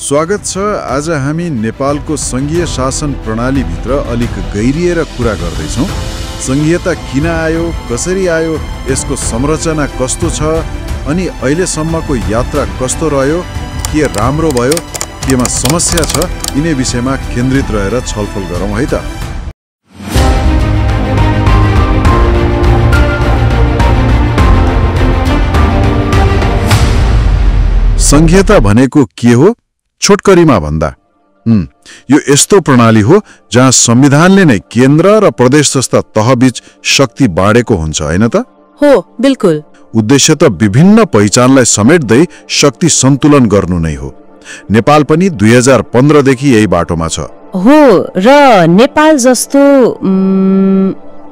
स्वागत छ। आज हामी नेपालको संघीय शासन प्रणालीभित्र अलिक गहिरिएर कुरा गर्दैछौँ। संघीयता किन आयो, कसरी आयो, यसको संरचना कस्तो छ अनि अहिलेसम्मको यात्रा कस्तो रह्यो, के राम्रो भयो, केमा समस्या छ, यिनै विषयमा केन्द्रित रहेर छलफल गरौँ है त। संघीयता भनेको के हो? छोटकरीमा भन्दा यो यस्तो प्रणाली हो जहाँ संविधानले नै केन्द्र र प्रदेश जस्ता तहबीच शक्ति बाँडेको हुन्छ, हैन त? हो, बिल्कुल। उद्देश्य त विभिन्न पहिचानलाई समेट्दै शक्ति सन्तुलन गर्नु नै हो। नेपाल पनि 2015 देखि यही बाटोमा छ। हो, र नेपाल जस्तो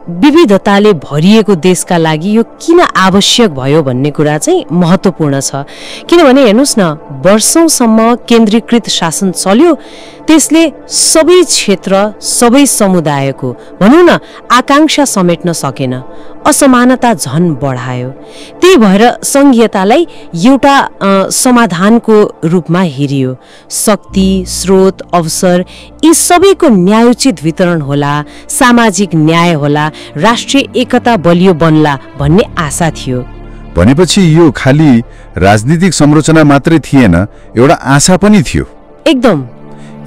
विविधताले भरिएको देशका लागि यो किन आवश्यक भयो भन्ने कुरा चाहिँ महत्त्वपूर्ण छ। किनभने हेर्नुस् न, वर्षौंसम्म केन्द्रीकृत शासन चल्यो, त्यसले सबै क्षेत्र, सबै समुदायको भनौँ न आकांक्षा समेट्न सकेन, असमानता झन बढायो। त्यही भएर संघीयतालाई एउटा समाधानको रूपमा हेरियो। शक्ति, स्रोत, अवसर यी सबैको न्यायोचित वितरण होला, सामाजिक न्याय होला, राष्ट्रिय एकता बलियो बन्ला भन्ने आशा थियो। भनेपछि यो खाली राजनीतिक संरचना मात्रै थिएन, एउटा आशा पनि थियो। एकदम।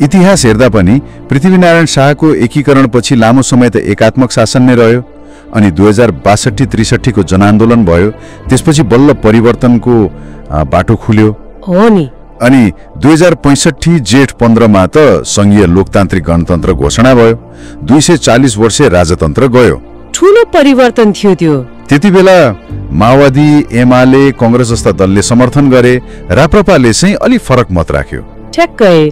इतिहास हेर्दा पनि पृथ्वीनारायण शाहको एकीकरणपछि लामो समय त एकात्मक शासन नै रह्यो। अनि 2062-63 को जनआन्दोलन भयो, त्यसपछि बल्ल परिवर्तनको बाटो खुल्यो। हो नि। अनि 2065 जेठ 15 मा त संघीय लोकतान्त्रिक गणतन्त्र घोषणा भयो। 240 वर्षे राजतन्त्र गयो। ठूलो परिवर्तन थियो त्यो। त्यति बेला माओवादी, एमाले, कांग्रेस जस्ता दलले समर्थन गरे, राप्रपाले चाहिँ अलि फरक मत राख्यो। ठ्याक्कै।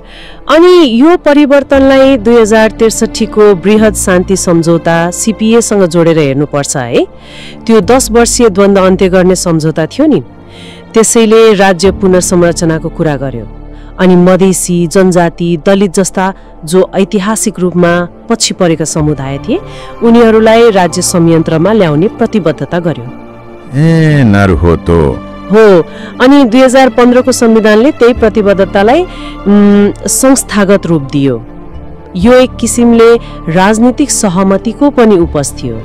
अनि यो परिवर्तनलाई 2063 को बृहत शान्ति सम्झौता सीपीए सँग जोडेर हेर्नुपर्छ है। त्यो 10 वर्षीय द्वन्द्व अन्त्य गर्ने सम्झौता थियो नि, त्यसैले राज्य पुनर्संरचनाको कुरा गर्यो। अनि मधेसी, जनजाति, दलित जस्ता जो ऐतिहासिक रूपमा पछि परेका समुदाय थिए, उनीहरूलाई राज्य संयन्त्रमा ल्याउने प्रतिबद्धता गर्यो। ए नारु हो तो। हो। अनि 2015 को संविधानले त्यही प्रतिबद्धतालाई संस्थागत रूप दियो। यो एक किसिमले राजनीतिक सहमतिको पनि उपज थियो।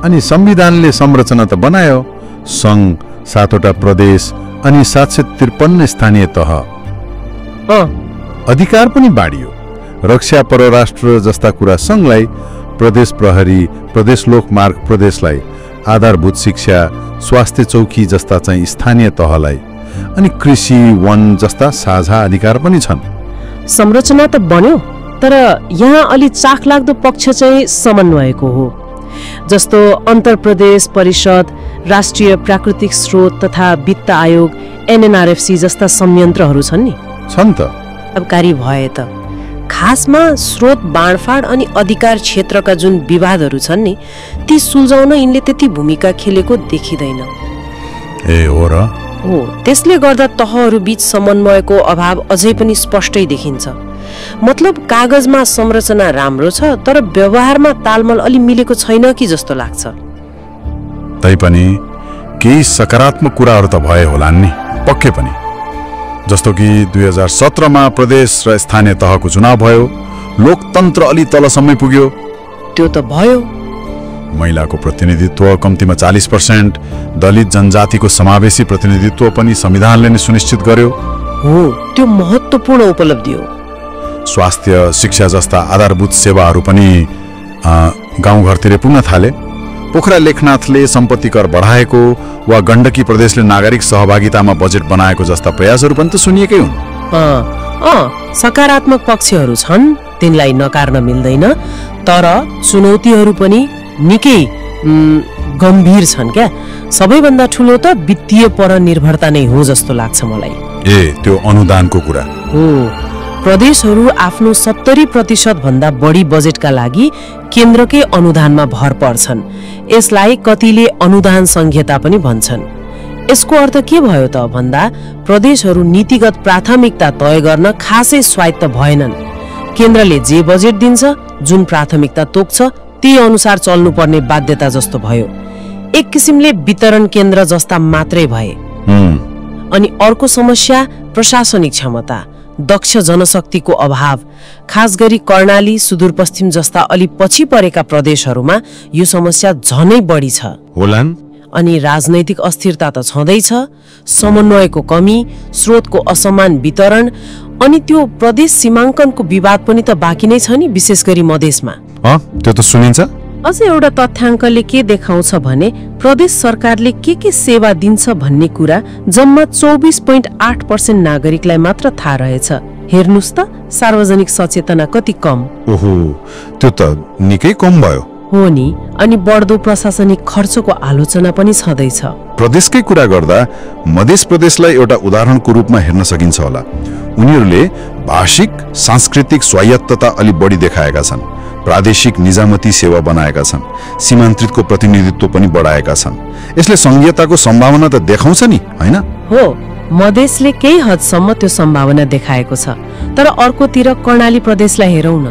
अनि संविधानले संरचना त बनायो, संघ, 7वटा प्रदेश अनि 753 स्थानीय तह। अधिकार पनि बाँडियो। रक्षा, परराष्ट्र जस्ता कुरा संघलाई, प्रदेश प्रहरी, प्रदेश लोकमार्ग प्रदेशलाई, आधारभूत शिक्षा, स्वास्थ्य चौकी जस्ता चाहिँ स्थानीय तहलाई, अनि कृषि, वन जस्ता साझा अधिकार पनि छन्। संरचना त बन्यो, तर यहाँ अलि चाखलाग्दो पक्ष चाहिँ समन्वयको हो। जस्तो अन्तरप्रदेश परिषद, राष्ट्रिय प्राकृतिक स्रोत तथा वित्त आयोग, एनएनआरएफसी जस्ता संयन्त्रहरू छन् नि। छन् त। प्रभावकारी भए त खासमा स्रोत बाँडफाँड अनि अधिकार क्षेत्रका जुन विवादहरू छन् नि, ती सुल्झाउन यिनले त्यति भूमिका खेलेको देखिँदैन। ए हो र? हो। त्यसले गर्दा तहहरू बीच समन्वयको अभाव अझै पनि स्पष्टै देखिन्छ। मतलब कागजमा संरचना राम्रो छ, तर व्यवहारमा तालमेल अलि मिलेको छैन कि जस्तो लाग्छ। तैपनि केही सकारात्मक कुराहरू त भए होलान् नि, पक्कै पनि। जस्तो कि 2017 मा प्रदेश र स्थानीय तहको चुनाव भयो, लोकतन्त्र अलि तलसम्मै पुग्यो। त्यो त भयो। महिलाको प्रतिनिधित्व कम्तीमा 40%, दलित जनजातिको समावेशी प्रतिनिधित्व पनि संविधानले नै सुनिश्चित गर्यो। हो, त्यो महत्त्वपूर्ण उपलब्धि हो। स्वास्थ्य, शिक्षा जस्ता आधारभूत सेवाहरू पनि गाउँघरतिर पुग्न थाले। पोखरा लेखनाथले सम्पत्ति कर बढाएको वा गण्डकी प्रदेशले नागरिक सहभागितामा बजेट बनाएको जस्ता प्रयासहरू पनि त सुनिएकै हुन्। सकारात्मक पक्षहरू छन्, तिनलाई नकार्न मिल्दैन, तर चुनौतीहरू पनि निकै गम्भीर छन् क्या। सबैभन्दा ठुलो त वित्तीय परनिर्भरता नै हो जस्तो लाग्छ मलाई। ए, त्यो अनुदानको कुरा हो। प्रदेशहरू आफ्नो 70% भन्दा बढी बजेटका लागि केन्द्रकै अनुदानमा भर पर्छन्। यसलाई कतिले अनुदान संघीयता पनि भन्छन्। यसको अर्थ के भयो त भन्दा प्रदेशहरू नीतिगत प्राथमिकता तय गर्न खासै स्वायत्त भएनन्। केन्द्रले जे बजेट दिन्छ, जुन प्राथमिकता तोक्छ, त्यही अनुसार चल्नुपर्ने बाध्यता जस्तो भयो। एक किसिमले वितरण केन्द्र जस्ता मात्रै भए। अनि अर्को समस्या प्रशासनिक क्षमता, दक्ष जनशक्तिको अभाव, खास गरी कर्णाली, सुदूरपश्चिम जस्ता अलि पछि परेका प्रदेशहरूमा यो समस्या झनै बढी छ। होलान्। अनि राजनैतिक अस्थिरता त छँदैछ, समन्वयको कमी, स्रोतको असमान वितरण, अनि त्यो प्रदेश सीमाङ्कनको विवाद पनि त बाँकी नै छ नि, विशेष गरी मधेसमा। त्यो त सुनिन्छ। अझै एउटा तथ्याङ्कले के देखाउँछ भने प्रदेश सरकारले के सेवा दिन्छ भन्ने कुरा जम्मा 24.8% नागरिकलाई मात्र थाहा रहेछ। हेर्नुस् त सार्वजनिक सचेतना कति कम। ओहो, त्यो त निकै कम भयो। हो नि, अनि बढ्दो प्रशासनिक खर्चको आलोचना पनि छँदैछ। प्रदेशकै कुरा गर्दा मध्य प्रदेशलाई एउटा उदाहरणको रूपमा हेर्न सकिन्छ होला। उनीहरूले भाषिक सांस्कृतिक स्वायत्तता अलि बढी देखाएका छन्, प्रादेशिक निजामती सेवा बनाएका छन्, सीमान्तरितको प्रतिनिधित्व पनि बढाएका छन्। यसले संघीयताको सम्भावना त देखाउँछ नि, हैन? हो, मधेसले केही हदसम्म त्यो सम्भावना देखाएको छ। तर अर्कोतिर कर्णाली प्रदेशलाई हेरौँ न।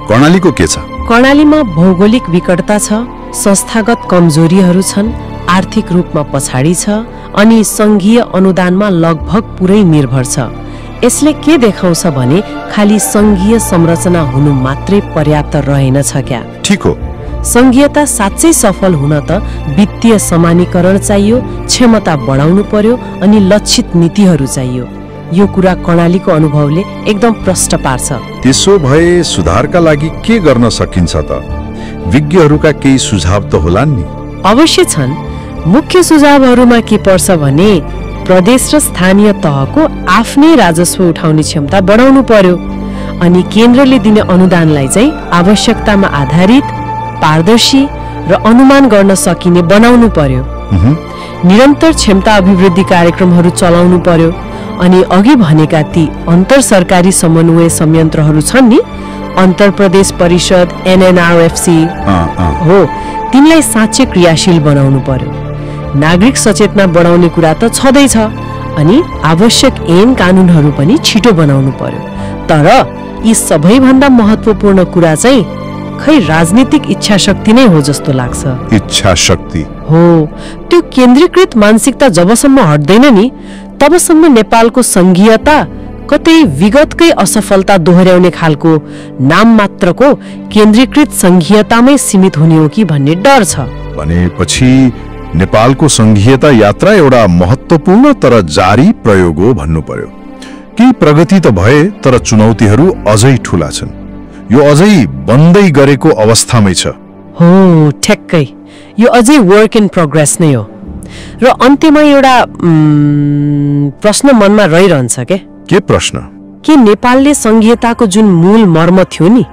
कर्णालीको के छ? कर्णालीमा भौगोलिक विकटता छ, संस्थागत कमजोरीहरू छन्, आर्थिक रूपमा पछाडि छ, अनि संघीय अनुदानमा लगभग पुरै निर्भर छ। यसले के देखाउँछ भने खाली संघीय संरचना हुनु मात्रै पर्याप्त रहेनछ क्या। ठीक हो। संघीयता साँच्चै सफल हुन त वित्तीय समानीकरण चाहियो, क्षमता बढाउनु पर्यो, अनि लक्षित नीतिहरू चाहियो। यो कुरा कर्णालीको अनुभवले एकदम प्रष्ट पार्छ। त्यसो भए सुधारका लागि के गर्न सकिन्छ त? विज्ञहरूका केही सुझाव त होलान् नि? अवश्य छन्। मुख्य सुझावहरूमा के पर्छ भने प्रदेश र स्थानीय तहको आफ्नै राजस्व उठाउने क्षमता बढाउनु पर्यो, अनि केन्द्रले दिने अनुदानलाई चाहिँ आवश्यकतामा आधारित, पारदर्शी र अनुमान गर्न सकिने बनाउनु पर्यो। निरन्तर क्षमता अभिवृद्धि कार्यक्रमहरू चलाउनु पर्यो, अनि अघि भनेका ती अन्तर सरकारी समन्वय संयन्त्रहरू छन् नि, अन्तर प्रदेश परिषद, NNRFC हो, तिनलाई साँच्चै क्रियाशील बनाउनु पर्यो। नागरिक सचेतना बढाउने कुरा त छँदैछ, अनि आवश्यक ऐन कानुनहरू पनि छिटो बनाउनु पर्यो। तर यी सबैभन्दा महत्त्वपूर्ण कुरा चाहिँ खै राजनीतिक इच्छा शक्ति नै हो जस्तो लाग्छ। इच्छा शक्ति हो। त्यो केन्द्रीकृत मानसिकता जबसम्म हट्दैन नि, तबसम्म नेपालको संघीयता कतै विगतकै असफलता दोहोर्याउने खालको नाम मात्रको केन्द्रीकृत संघीयतामै सीमित हुने हो कि भन्ने डर छ। भनेपछि नेपालको संघीयता यात्रा एउटा महत्त्वपूर्ण तर जारी प्रयोग हो भन्नु पर्यो। केही प्रगति त भए, तर चुनौतीहरू अझै ठूला छन्। यो अझै बन्दै गरेको अवस्थामै छ। हो, ठ्याक्कै। यो अझै वर्क इन प्रोग्रेस नै हो। र अन्त्यमा एउटा प्रश्न मनमा रहिरहन्छ के प्रश्न? के नेपालले संघीयताको जुन मूल मर्म थियो नि,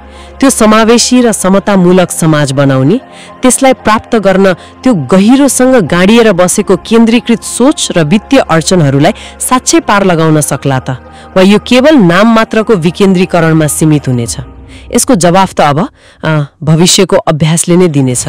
त्यो समावेशी र समतामूलक समाज बनाउने, त्यसलाई प्राप्त गर्न त्यो गहिरोसँग गाडिएर बसेको केन्द्रीकृत सोच र वित्तीय अडचनहरूलाई साँच्चै पार लगाउन सक्ला त, वा यो केवल नाम मात्रको विकेन्द्रीकरणमा सीमित हुनेछ? यसको जवाफ त अब भविष्यको अभ्यासले नै दिनेछ।